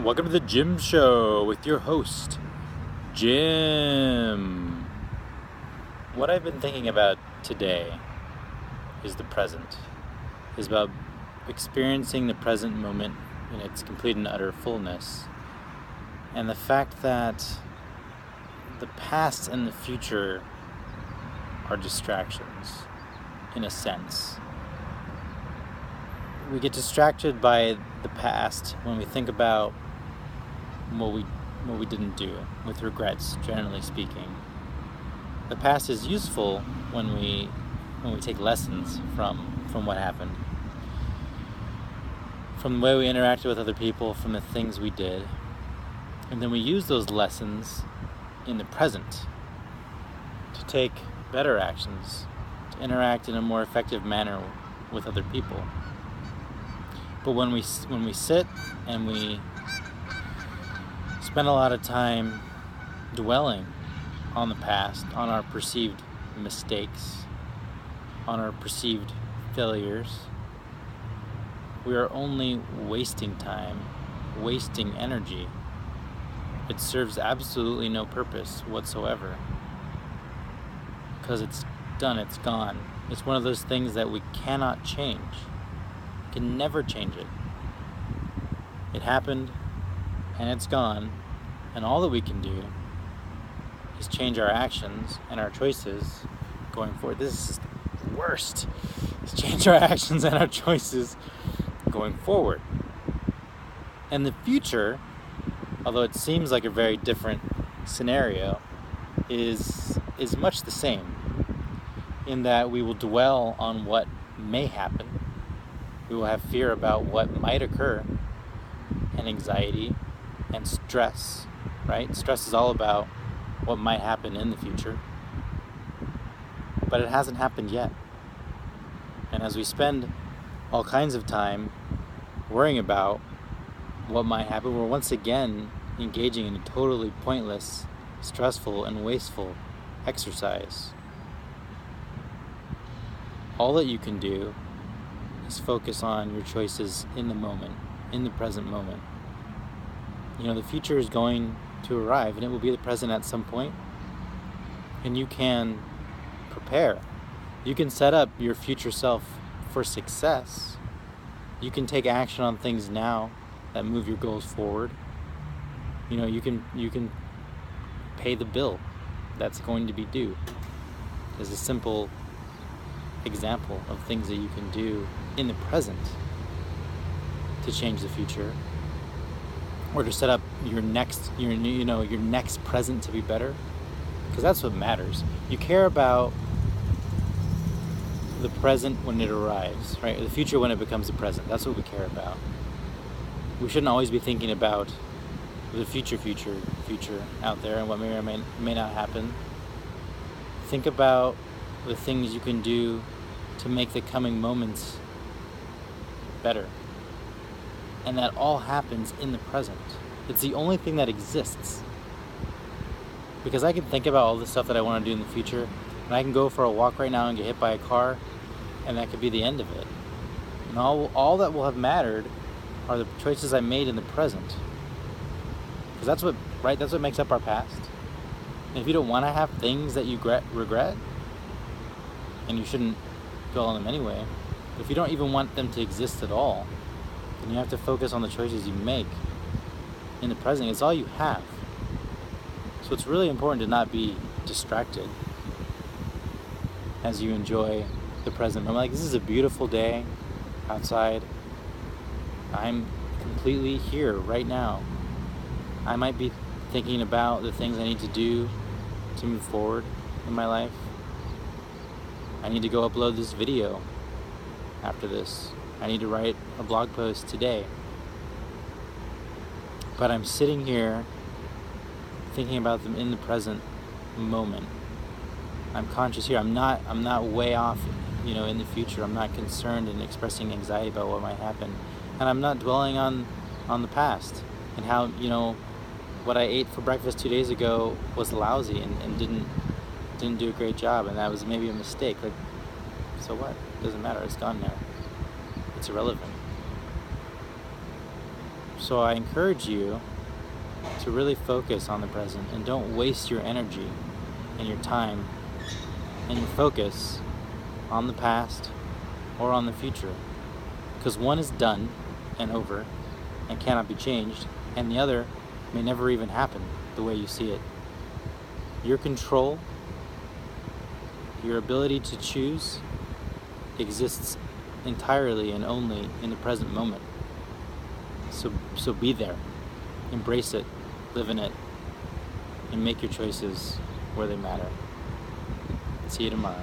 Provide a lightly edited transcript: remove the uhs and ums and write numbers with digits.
Welcome to the Jim Show with your host, Jim. What I've been thinking about today is the present. Is about experiencing the present moment in its complete and utter fullness. And the fact that the past and the future are distractions, in a sense. We get distracted by the past when we think about what we didn't do, with regrets, generally speaking. The past is useful when we take lessons from what happened, from the way we interacted with other people, from the things we did, and then we use those lessons in the present to take better actions, to interact in a more effective manner with other people. But when we sit and we spend a lot of time dwelling on the past, on our perceived mistakes, on our perceived failures, we are only wasting time, wasting energy. It serves absolutely no purpose whatsoever, because it's done, it's gone. It's one of those things that we cannot change. We can never change it. It happened and it's gone, and all that we can do is change our actions and our choices going forward. This is the worst. Is change our actions and our choices going forward. And the future, although it seems like a very different scenario, is much the same, in that we will dwell on what may happen. We will have fear about what might occur, and anxiety and stress, right? Stress is all about what might happen in the future, but it hasn't happened yet. And as we spend all kinds of time worrying about what might happen, we're once again engaging in a totally pointless, stressful, and wasteful exercise. All that you can do is focus on your choices in the moment, in the present moment. The future is going to arrive, and it will be the present at some point, and you can prepare. You can set up your future self for success. You can take action on things now that move your goals forward. You can pay the bill that's going to be due. As a simple example of things that you can do in the present to change the future, or to set up your next present to be better, because that's what matters. You care about the present when it arrives, right? The future when it becomes the present. That's what we care about. We shouldn't always be thinking about the future out there and what may or may not happen. Think about the things you can do to make the coming moments better. And that all happens in the present. It's the only thing that exists. Because I can think about all the stuff that I want to do in the future, and I can go for a walk right now and get hit by a car, and that could be the end of it. And all that will have mattered are the choices I made in the present. Because that's what makes up our past. And if you don't want to have things that you regret, and you shouldn't dwell on them anyway, but if you don't even want them to exist at all, then you have to focus on the choices you make in the present. It's all you have. So it's really important to not be distracted as you enjoy the present moment. Like, this is a beautiful day outside. I'm completely here right now. I might be thinking about the things I need to do to move forward in my life. I need to go upload this video after this. I need to write a blog post today. But I'm sitting here thinking about them in the present moment. I'm conscious here. I'm not way off, in the future. I'm not concerned and expressing anxiety about what might happen. And I'm not dwelling on the past and how, what I ate for breakfast 2 days ago was lousy and didn't do a great job, and that was maybe a mistake. Like, so what? It doesn't matter. It's gone now. It's irrelevant. So I encourage you to really focus on the present and don't waste your energy and your time and your focus on the past or on the future. Because one is done and over and cannot be changed, and the other may never even happen the way you see it. Your control, your ability to choose, exists entirely and only in the present moment. So be there, embrace it, live in it, and make your choices where they matter. See you tomorrow.